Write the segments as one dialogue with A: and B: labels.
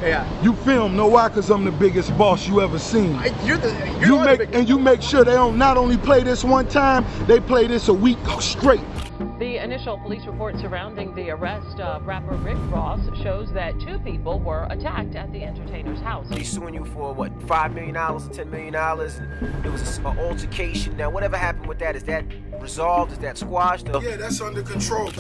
A: Yeah.
B: You film, know why? Because I'm the biggest boss you ever seen.
A: You
B: make sure they don't not only play this one time, they play this a week straight.
C: The initial police report surrounding the arrest of rapper Rick Ross shows that 2 people were attacked at the entertainer's house.
D: He's suing you for what, $5 million, $10 million, and it was an altercation. Now, whatever happened with that, is that resolved? Is that squashed?
B: Yeah, that's under control.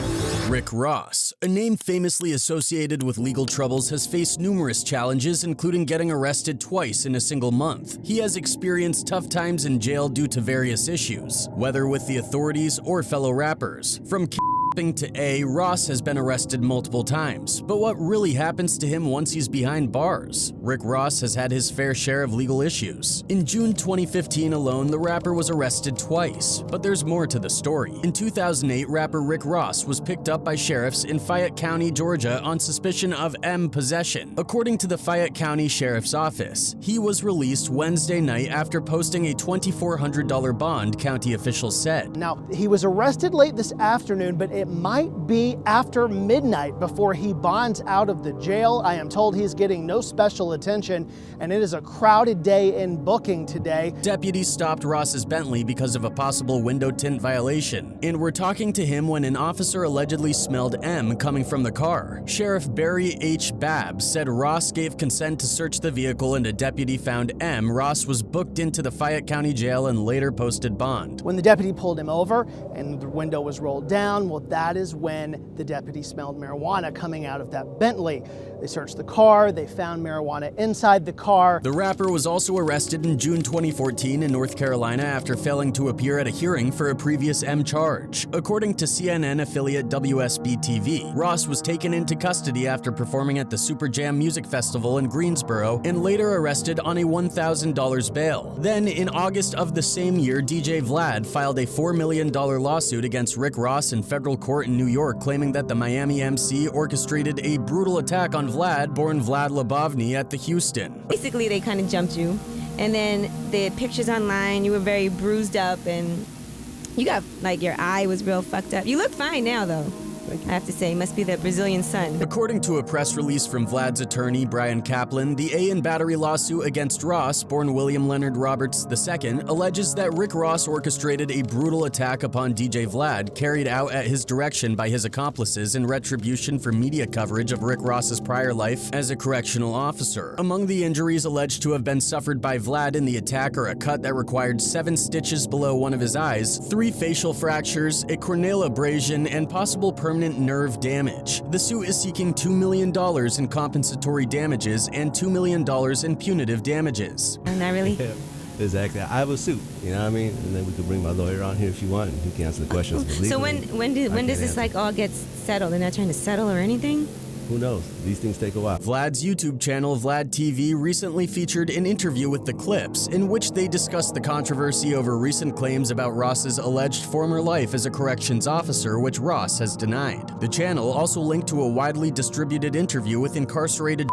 E: Rick Ross, a name famously associated with legal troubles, has faced numerous challenges, including getting arrested twice in a single month. He has experienced tough times in jail due to various issues, whether with the authorities or fellow rappers. From kidnapping to A, Ross has been arrested multiple times, but what really happens to him once he's behind bars? Rick Ross has had his fair share of legal issues. In June 2015 alone, the rapper was arrested twice, but there's more to the story. In 2008, rapper Rick Ross was picked up by sheriffs in Fayette County, Georgia on suspicion of M possession. According to the Fayette County Sheriff's Office, he was released Wednesday night after posting a $2,400 bond, county officials said.
F: Now, he was arrested late this afternoon, but it might be after midnight before he bonds out of the jail. I am told he's getting no special attention, and it is a crowded day in booking today.
E: Deputies stopped Ross's Bentley because of a possible window tint violation, and were talking to him when an officer allegedly smelled M coming from the car. Sheriff Barry H. Babb said Ross gave consent to search the vehicle and a deputy found M. Ross was booked into the Fayette County Jail and later posted bond.
F: When the deputy pulled him over and the window was rolled down, well, that is when the deputy smelled marijuana coming out of that Bentley. They searched the car, they found marijuana inside the car.
E: The rapper was also arrested in June 2014 in North Carolina after failing to appear at a hearing for a previous M charge. According to CNN affiliate WSB-TV, Ross was taken into custody after performing at the Super Jam Music Festival in Greensboro and later arrested on a $1,000 bail. Then, in August of the same year, DJ Vlad filed a $4 million lawsuit against Rick Ross in federal court in New York, claiming that the Miami MC orchestrated a brutal attack on Vlad, born Vlad Lebovny, at the Houston.
G: Basically, they kind of jumped you, and then the pictures online, you were very bruised up, and you got, like, your eye was real fucked up. You look fine now, though. I have to say, must be the Brazilian sun.
E: According to a press release from Vlad's attorney, Brian Kaplan, the A and battery lawsuit against Ross, born William Leonard Roberts II, alleges that Rick Ross orchestrated a brutal attack upon DJ Vlad, carried out at his direction by his accomplices in retribution for media coverage of Rick Ross's prior life as a correctional officer. Among the injuries alleged to have been suffered by Vlad in the attack are a cut that required 7 stitches below one of his eyes, 3 facial fractures, a corneal abrasion, and possible permanent nerve damage. The suit is seeking $2 million in compensatory damages and $2 million in punitive damages.
G: Not really.
H: Yeah, exactly. I have a suit, you know what I mean? And then we could bring my lawyer on here if you want, and he can answer the questions.
G: So when does this like all get settled? They're not trying to settle or anything?
H: Who knows? These things take a while.
E: Vlad's YouTube channel, Vlad TV, recently featured an interview with The Clips, in which they discussed the controversy over recent claims about Ross's alleged former life as a corrections officer, which Ross has denied. The channel also linked to a widely distributed interview with incarcerated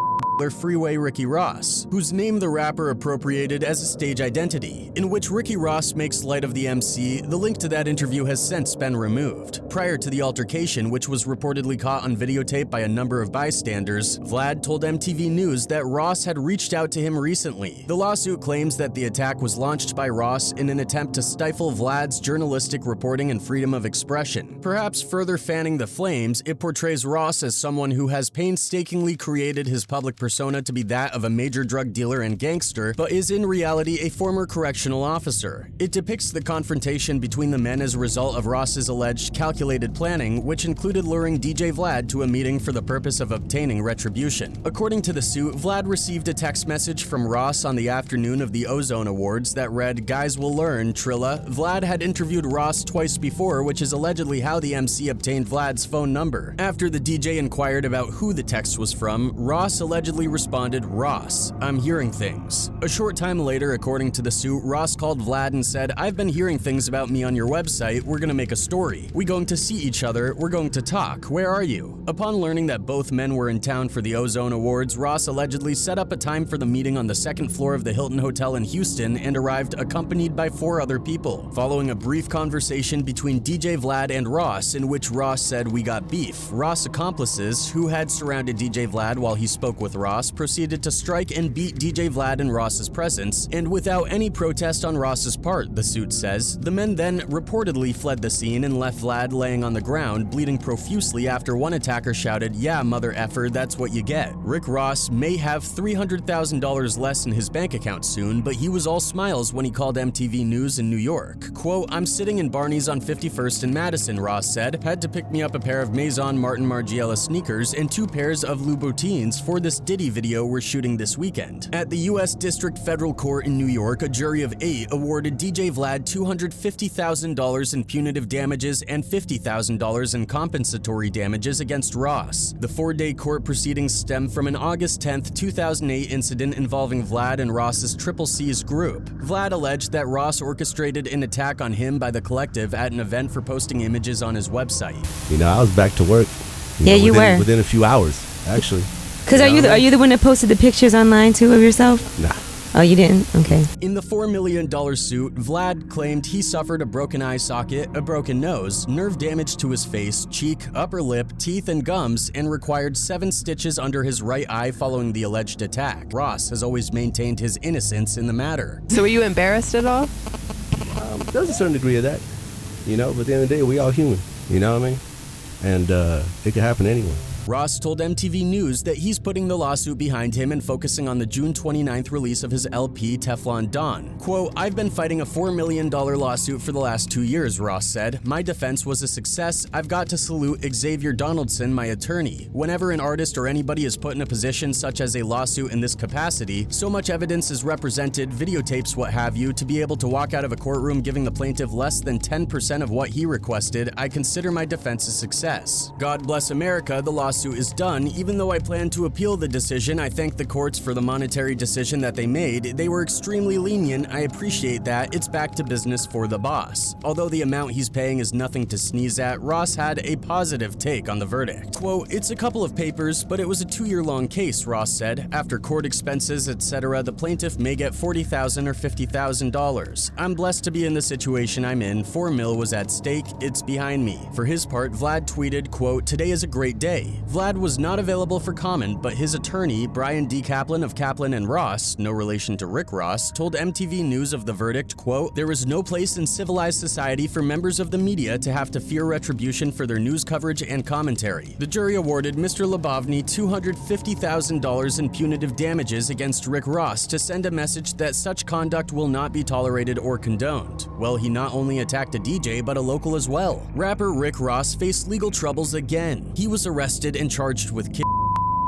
E: Freeway Ricky Ross, whose name the rapper appropriated as a stage identity, in which Ricky Ross makes light of the MC. The link to that interview has since been removed. Prior to the altercation, which was reportedly caught on videotape by a number of bystanders, Vlad told MTV News that Ross had reached out to him recently. The lawsuit claims that the attack was launched by Ross in an attempt to stifle Vlad's journalistic reporting and freedom of expression. Perhaps further fanning the flames, it portrays Ross as someone who has painstakingly created his public persona to be that of a major drug dealer and gangster, but is in reality a former correctional officer. It depicts the confrontation between the men as a result of Ross's alleged calculated planning, which included luring DJ Vlad to a meeting for the purpose of obtaining retribution. According to the suit, Vlad received a text message from Ross on the afternoon of the Ozone Awards that read, "Guys will learn, Trilla." Vlad had interviewed Ross twice before, which is allegedly how the MC obtained Vlad's phone number. After the DJ inquired about who the text was from, Ross allegedly responded, "Ross, I'm hearing things." A short time later, according to the suit, Ross called Vlad and said, "I've been hearing things about me on your website. We're gonna make a story. We going to see each other. We're going to talk. Where are you?" Upon learning that both men were in town for the Ozone Awards, Ross allegedly set up a time for the meeting on the second floor of the Hilton Hotel in Houston and arrived accompanied by 4 other people. Following a brief conversation between DJ Vlad and Ross, in which Ross said, "We got beef," Ross' accomplices, who had surrounded DJ Vlad while he spoke with Ross proceeded to strike and beat DJ Vlad in Ross's presence, and without any protest on Ross's part, the suit says. The men then reportedly fled the scene and left Vlad laying on the ground, bleeding profusely after one attacker shouted, "Yeah, mother effer, that's what you get." Rick Ross may have $300,000 less in his bank account soon, but he was all smiles when he called MTV News in New York. Quote, "I'm sitting in Barney's on 51st and Madison," Ross said. "Had to pick me up a pair of Maison Martin Margiela sneakers and 2 pairs of Louboutins for this Diddy video we're shooting this weekend." At the U.S. District Federal Court in New York, a jury of 8 awarded DJ Vlad $250,000 in punitive damages and $50,000 in compensatory damages against Ross. The 4-day court proceedings stem from an August 10, 2008 incident involving Vlad and Ross's Triple C's group. Vlad alleged that Ross orchestrated an attack on him by the collective at an event for posting images on his website.
H: You know, I was back to work.
G: You were.
H: Within a few hours, actually.
G: Because are you the one that posted the pictures online too of yourself?
H: Nah.
G: Oh, you didn't? Okay.
E: In the $4 million suit, Vlad claimed he suffered a broken eye socket, a broken nose, nerve damage to his face, cheek, upper lip, teeth, and gums, and required 7 stitches under his right eye following the alleged attack. Ross has always maintained his innocence in the matter.
I: So were you embarrassed at all?
H: There's a certain degree of that, you know, but at the end of the day, we all human, you know what I mean? And it could happen to anyone.
E: Ross told MTV News that he's putting the lawsuit behind him and focusing on the June 29th release of his LP, Teflon Don. Quote, "I've been fighting a $4 million lawsuit for the last 2 years," Ross said. "My defense was a success. I've got to salute Xavier Donaldson, my attorney. Whenever an artist or anybody is put in a position such as a lawsuit in this capacity, so much evidence is represented, videotapes, what have you, to be able to walk out of a courtroom giving the plaintiff less than 10% of what he requested, I consider my defense a success. God bless America, the lawsuit is done. Even though I plan to appeal the decision, I thank the courts for the monetary decision that they made. They were extremely lenient. I appreciate that. It's back to business for the boss." Although the amount he's paying is nothing to sneeze at, Ross had a positive take on the verdict. Quote, "It's a couple of papers, but it was a 2-year-long case," Ross said. "After court expenses, etc., the plaintiff may get $40,000 or $50,000. I'm blessed to be in the situation I'm in. $4 million was at stake. It's behind me." For his part, Vlad tweeted, quote, "Today is a great day." Vlad was not available for comment, but his attorney, Brian D. Kaplan of Kaplan & Ross, no relation to Rick Ross, told MTV News of the verdict, quote, "There is no place in civilized society for members of the media to have to fear retribution for their news coverage and commentary." The jury awarded Mr. Lebovny $250,000 in punitive damages against Rick Ross to send a message that such conduct will not be tolerated or condoned. Well, he not only attacked a DJ, but a local as well. Rapper Rick Ross faced legal troubles again. He was arrested and charged with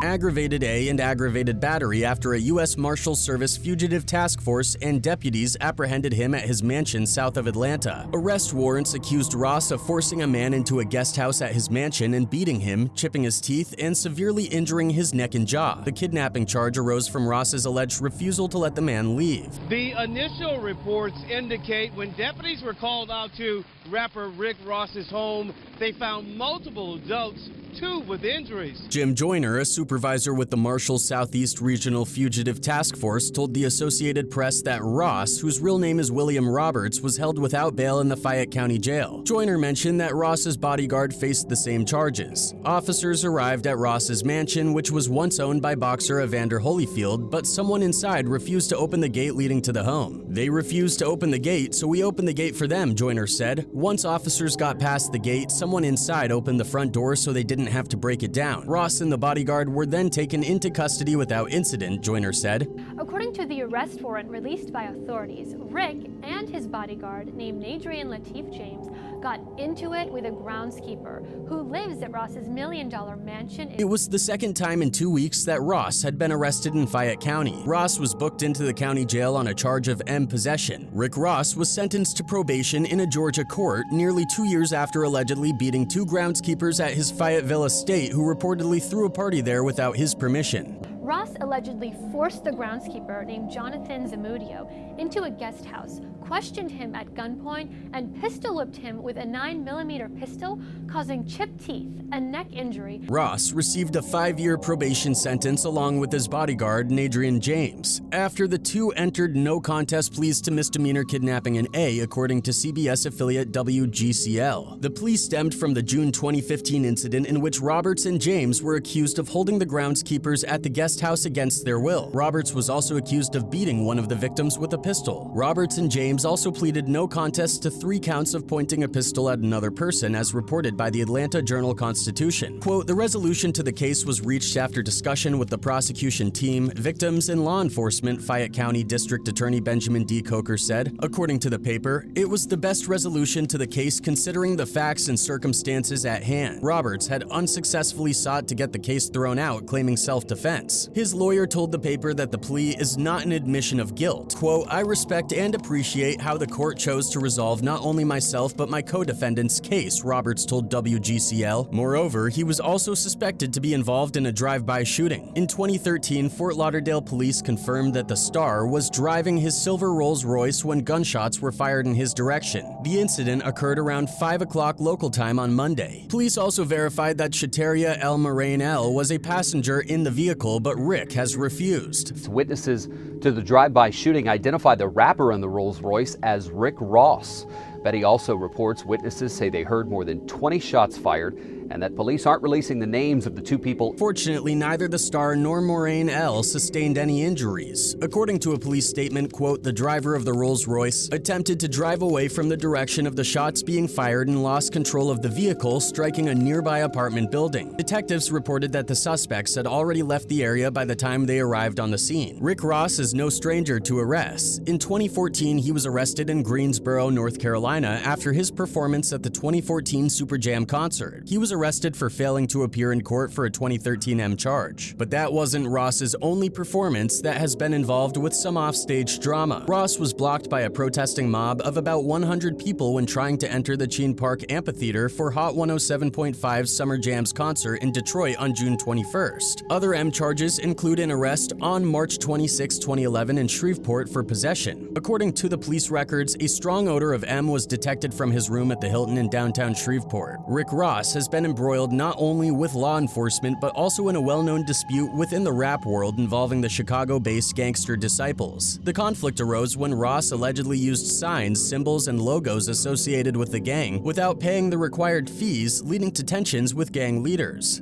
E: aggravated and aggravated battery after a U.S. Marshals Service fugitive task force and deputies apprehended him at his mansion south of Atlanta. Arrest warrants accused Ross of forcing a man into a guest house at his mansion and beating him, chipping his teeth, and severely injuring his neck and jaw. The kidnapping charge arose from Ross's alleged refusal to let the man leave.
J: The initial reports indicate when deputies were called out to rapper Rick Ross's home, they found multiple adults, 2 with injuries.
E: Jim Joyner, a supervisor with the Marshals Southeast Regional Fugitive Task Force, told the Associated Press that Ross, whose real name is William Roberts, was held without bail in the Fayette County Jail. Joyner mentioned that Ross's bodyguard faced the same charges. Officers arrived at Ross's mansion, which was once owned by boxer Evander Holyfield, but someone inside refused to open the gate leading to the home. "They refused to open the gate, so we opened the gate for them," Joyner said. "Once officers got past the gate, someone inside opened the front door so they didn't have to break it down. Ross and the bodyguard were then taken into custody without incident," Joyner said.
K: According to the arrest warrant released by authorities, Rick and his bodyguard, named Nadrian Lateef James, got into it with a groundskeeper who lives at Ross's $1 million mansion.
E: It was the second time in 2 weeks that Ross had been arrested in Fayette County. Ross was booked into the county jail on a charge of possession. Rick Ross was sentenced to probation in a Georgia court nearly 2 years after allegedly beating 2 groundskeepers at his Fayetteville estate who reportedly threw a party there without his permission.
K: Ross allegedly forced the groundskeeper named Jonathan Zamudio into a guest house, questioned him at gunpoint, and pistol-whipped him with a 9mm pistol, causing chipped teeth and neck injury.
E: Ross received a 5-year probation sentence along with his bodyguard, Nadrian James, after the 2 entered no contest pleas to misdemeanor kidnapping in A, according to CBS affiliate WGCL. The plea stemmed from the June 2015 incident in which Roberts and James were accused of holding the groundskeepers at the guest guest house against their will. Roberts was also accused of beating one of the victims with a pistol. Roberts and James also pleaded no contest to 3 counts of pointing a pistol at another person, as reported by the Atlanta Journal-Constitution. Quote, "The resolution to the case was reached after discussion with the prosecution team, victims, and law enforcement," Fayette County District Attorney Benjamin D. Coker said. According to the paper, "It was the best resolution to the case considering the facts and circumstances at hand." Roberts had unsuccessfully sought to get the case thrown out, claiming self-defense. His lawyer told the paper that the plea is not an admission of guilt. Quote, "I respect and appreciate how the court chose to resolve not only myself but my co-defendant's case," Roberts told WGCL. Moreover, he was also suspected to be involved in a drive-by shooting. In 2013, Fort Lauderdale police confirmed that the star was driving his silver Rolls-Royce when gunshots were fired in his direction. The incident occurred around 5 o'clock local time on Monday. Police also verified that Shateria El Morain El was a passenger in the vehicle, but Rick has refused.
I: Witnesses to the drive-by shooting identified the rapper in the Rolls-Royce as Rick Ross. Betty also reports witnesses say they heard more than 20 shots fired and that police aren't releasing the names of the 2 people.
E: Fortunately, neither the star nor Morain L sustained any injuries. According to a police statement, quote, "The driver of the Rolls-Royce attempted to drive away from the direction of the shots being fired and lost control of the vehicle, striking a nearby apartment building." Detectives reported that the suspects had already left the area by the time they arrived on the scene. Rick Ross is no stranger to arrests. In 2014, he was arrested in Greensboro, North Carolina after his performance at the 2014 Super Jam concert. He was arrested for failing to appear in court for a 2013 M charge. But that wasn't Ross's only performance that has been involved with some offstage drama. Ross was blocked by a protesting mob of about 100 people when trying to enter the Chene Park Amphitheater for Hot 107.5's Summer Jams concert in Detroit on June 21st. Other M charges include an arrest on March 26, 2011 in Shreveport for possession. According to the police records, a strong odor of M was detected from his room at the Hilton in downtown Shreveport. Rick Ross has been embroiled not only with law enforcement but also in a well-known dispute within the rap world involving the Chicago-based gangster Disciples. The conflict arose when Ross allegedly used signs, symbols, and logos associated with the gang without paying the required fees, leading to tensions with gang leaders.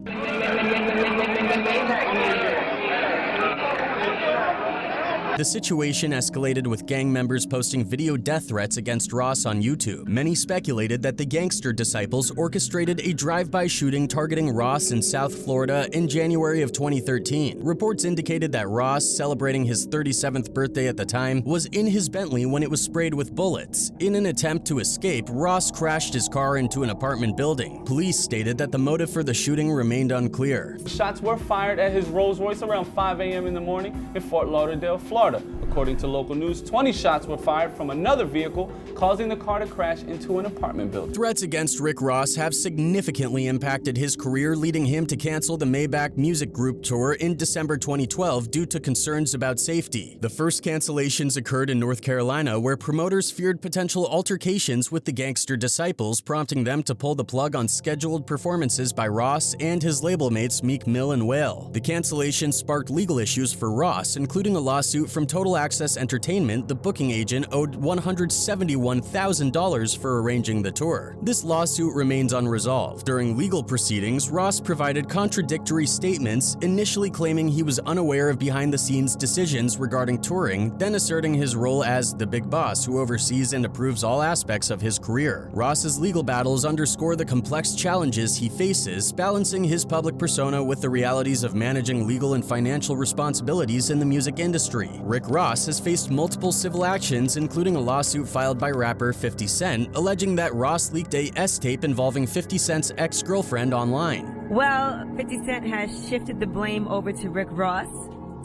E: The situation escalated with gang members posting video death threats against Ross on YouTube. Many speculated that the gangster Disciples orchestrated a drive-by shooting targeting Ross in South Florida in January of 2013. Reports indicated that Ross, celebrating his 37th birthday at the time, was in his Bentley when it was sprayed with bullets. In an attempt to escape, Ross crashed his car into an apartment building. Police stated that the motive for the shooting remained unclear.
L: Shots were fired at his Rolls-Royce around 5 a.m. in the morning in Fort Lauderdale, Florida. According to local news, 20 shots were fired from another vehicle, causing the car to crash into an apartment building.
E: Threats against Rick Ross have significantly impacted his career, leading him to cancel the Maybach Music Group tour in December 2012 due to concerns about safety. The first cancellations occurred in North Carolina, where promoters feared potential altercations with the gangster Disciples, prompting them to pull the plug on scheduled performances by Ross and his label mates Meek Mill and Whale. The cancellation sparked legal issues for Ross, including a lawsuit from Total Access Entertainment. The booking agent owed $171,000 for arranging the tour. This lawsuit remains unresolved. During legal proceedings, Ross provided contradictory statements, initially claiming he was unaware of behind-the-scenes decisions regarding touring, then asserting his role as the big boss who oversees and approves all aspects of his career. Ross's legal battles underscore the complex challenges he faces, balancing his public persona with the realities of managing legal and financial responsibilities in the music industry. Rick Ross has faced multiple civil actions, including a lawsuit filed by rapper 50 Cent, alleging that Ross leaked a S-tape involving 50 Cent's ex-girlfriend online.
G: Well, 50 Cent has shifted the blame over to Rick Ross,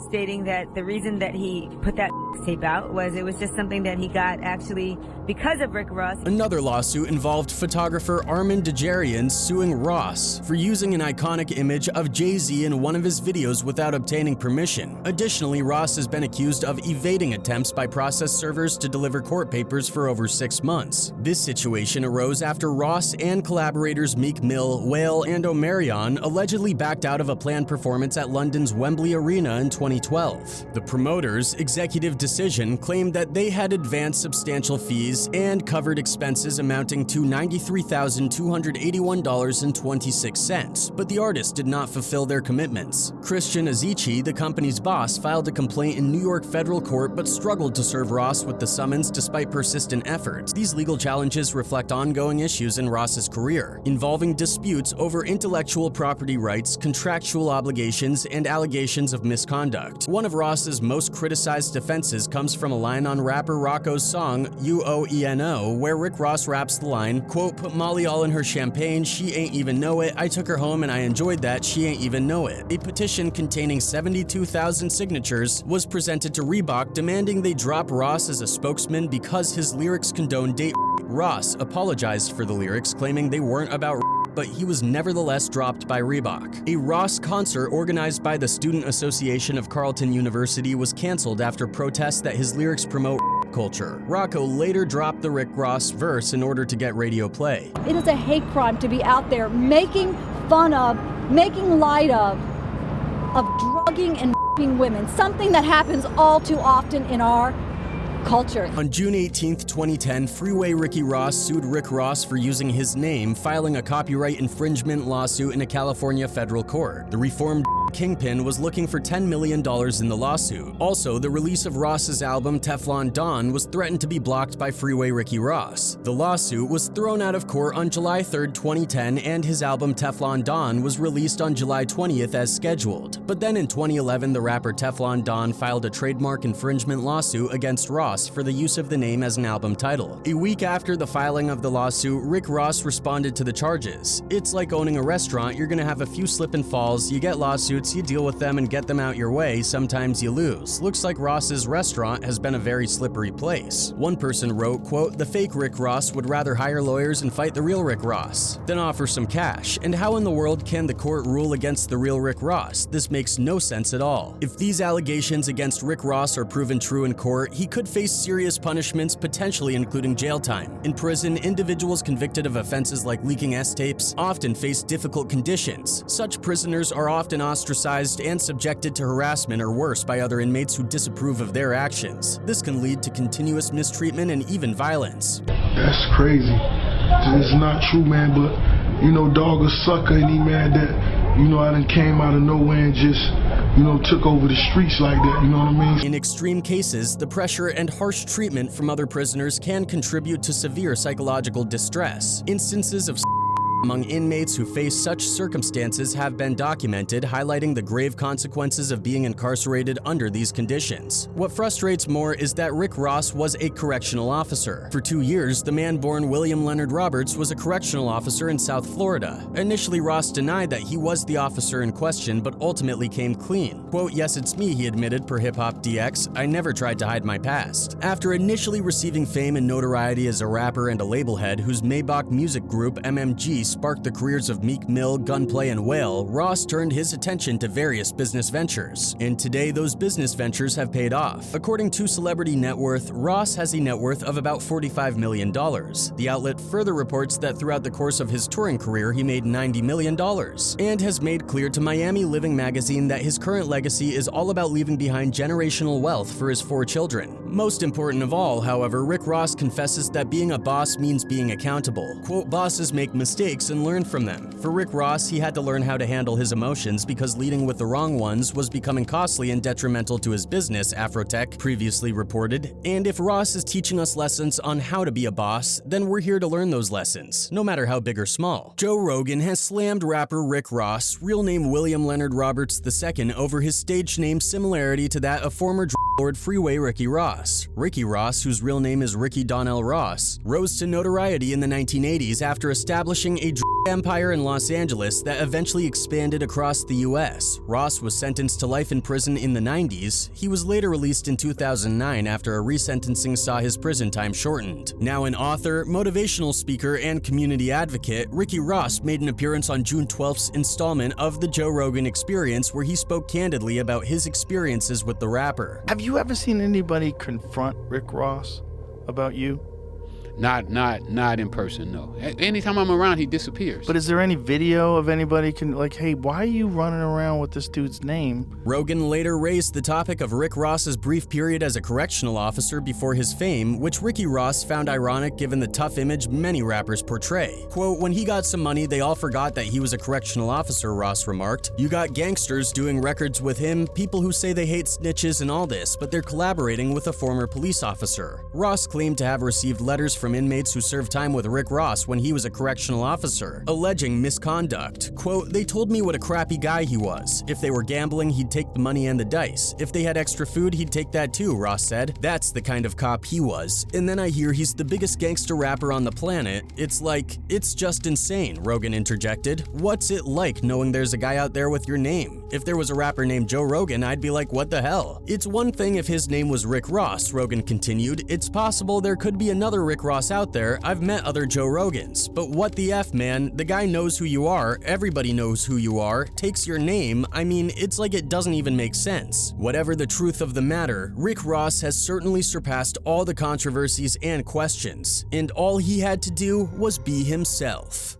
G: stating that the reason that he put that tape out was it was just something that he got actually because of Rick Ross.
E: Another lawsuit involved photographer Armin Djarian suing Ross for using an iconic image of Jay-Z in one of his videos without obtaining permission. Additionally, Ross has been accused of evading attempts by process servers to deliver court papers for over 6 months. This situation arose after Ross and collaborators Meek Mill, Whale, and Omarion allegedly backed out of a planned performance at London's Wembley Arena in 2019. 2012. The promoter's executive decision claimed that they had advanced substantial fees and covered expenses amounting to $93,281.26, but the artist did not fulfill their commitments. Christian Azici, the company's boss, filed a complaint in New York federal court but struggled to serve Ross with the summons despite persistent efforts. These legal challenges reflect ongoing issues in Ross's career, involving disputes over intellectual property rights, contractual obligations, and allegations of misconduct. One of Ross's most criticized offenses comes from a line on rapper Rocco's song UOENO, where Rick Ross raps the line, quote, "Put Molly all in her champagne, she ain't even know it. I took her home and I enjoyed that, she ain't even know it." A petition containing 72,000 signatures was presented to Reebok demanding they drop Ross as a spokesman because his lyrics condone date. Ross apologized for the lyrics, claiming they weren't about but he was nevertheless dropped by Reebok. A Ross concert organized by the Student Association of Carleton University was canceled after protests that his lyrics promote culture. Rocco later dropped the Rick Ross verse in order to get radio play.
M: It is a hate crime to be out there making fun of, making light of drugging and women, something that happens all too often in our culture.
E: On June 18, 2010, Freeway Ricky Ross sued Rick Ross for using his name, filing a copyright infringement lawsuit in a California federal court. The reformed Kingpin was looking for $10 million in the lawsuit. Also, the release of Ross's album Teflon Don was threatened to be blocked by Freeway Ricky Ross. The lawsuit was thrown out of court on July 3, 2010, and his album Teflon Don was released on July 20th as scheduled. But then in 2011, the rapper Teflon Don filed a trademark infringement lawsuit against Ross for the use of the name as an album title. A week after the filing of the lawsuit, Rick Ross responded to the charges. "It's like owning a restaurant, you're gonna have a few slip and falls, you get lawsuits, you deal with them and get them out your way, sometimes you lose. Looks like Ross's restaurant has been a very slippery place." One person wrote, quote, "The fake Rick Ross would rather hire lawyers and fight the real Rick Ross than offer some cash. And how in the world can the court rule against the real Rick Ross? This makes no sense at all." If these allegations against Rick Ross are proven true in court, he could face serious punishments, potentially including jail time. In prison, individuals convicted of offenses like leaking S-tapes often face difficult conditions. Such prisoners are often ostracized and subjected to harassment or worse by other inmates who disapprove of their actions. This can lead to continuous mistreatment and even violence.
B: That's crazy. It's not true, man, but, you know, dog a sucker and he mad that, you know, I done came out of nowhere and just, you know, took over the streets like that, you know what I mean?
E: In extreme cases, the pressure and harsh treatment from other prisoners can contribute to severe psychological distress. Instances of among inmates who face such circumstances have been documented, highlighting the grave consequences of being incarcerated under these conditions. What frustrates more is that Rick Ross was a correctional officer. For 2 years, the man born William Leonard Roberts was a correctional officer in South Florida. Initially, Ross denied that he was the officer in question, but ultimately came clean. Quote, "Yes, it's me," he admitted per Hip Hop DX. "I never tried to hide my past." After initially receiving fame and notoriety as a rapper and a label head whose Maybach music group MMG sparked the careers of Meek Mill, Gunplay, and Whale, Ross turned his attention to various business ventures. And today, those business ventures have paid off. According to Celebrity Net Worth, Ross has a net worth of about $45 million. The outlet further reports that throughout the course of his touring career, he made $90 million, and has made clear to Miami Living magazine that his current legacy is all about leaving behind generational wealth for his 4 children. Most important of all, however, Rick Ross confesses that being a boss means being accountable. Quote, "Bosses make mistakes and learn from them." For Rick Ross, he had to learn how to handle his emotions because leading with the wrong ones was becoming costly and detrimental to his business, Afrotech previously reported. And if Ross is teaching us lessons on how to be a boss, then we're here to learn those lessons, no matter how big or small. Joe Rogan has slammed rapper Rick Ross, real name William Leonard Roberts II, over his stage name similarity to that of former Lord Freeway Ricky Ross. Ricky Ross, whose real name is Ricky Donnell Ross, rose to notoriety in the 1980s after establishing a empire in Los Angeles that eventually expanded across the US. Ross was sentenced to life in prison in the 90s. He was later released in 2009 after a resentencing saw his prison time shortened. Now an author, motivational speaker, and community advocate, Ricky Ross made an appearance on June 12th's installment of The Joe Rogan Experience, where he spoke candidly about his experiences with the rapper.
N: Have you ever seen anybody confront Rick Ross about you? Not in person, no. Anytime I'm around, he disappears.
O: But is there any video of anybody like, hey, why are you running around with this dude's name?
E: Rogan later raised the topic of Rick Ross's brief period as a correctional officer before his fame, which Ricky Ross found ironic given the tough image many rappers portray. Quote, when he got some money, they all forgot that he was a correctional officer, Ross remarked. You got gangsters doing records with him, people who say they hate snitches and all this, but they're collaborating with a former police officer. Ross claimed to have received letters from inmates who served time with Rick Ross when he was a correctional officer, alleging misconduct. Quote, they told me what a crappy guy he was. If they were gambling, he'd take the money and the dice. If they had extra food, he'd take that too, Ross said. That's the kind of cop he was. And then I hear he's the biggest gangster rapper on the planet. It's like, it's just insane, Rogan interjected. What's it like knowing there's a guy out there with your name? If there was a rapper named Joe Rogan, I'd be like, what the hell? It's one thing if his name was Rick Ross, Rogan continued. It's possible there could be another Rick Ross out there. I've met other Joe Rogans. But what the F, man? The guy knows who you are. Everybody knows who you are. Takes your name. I mean, it's like it doesn't even make sense. Whatever the truth of the matter, Rick Ross has certainly surpassed all the controversies and questions. And all he had to do was be himself.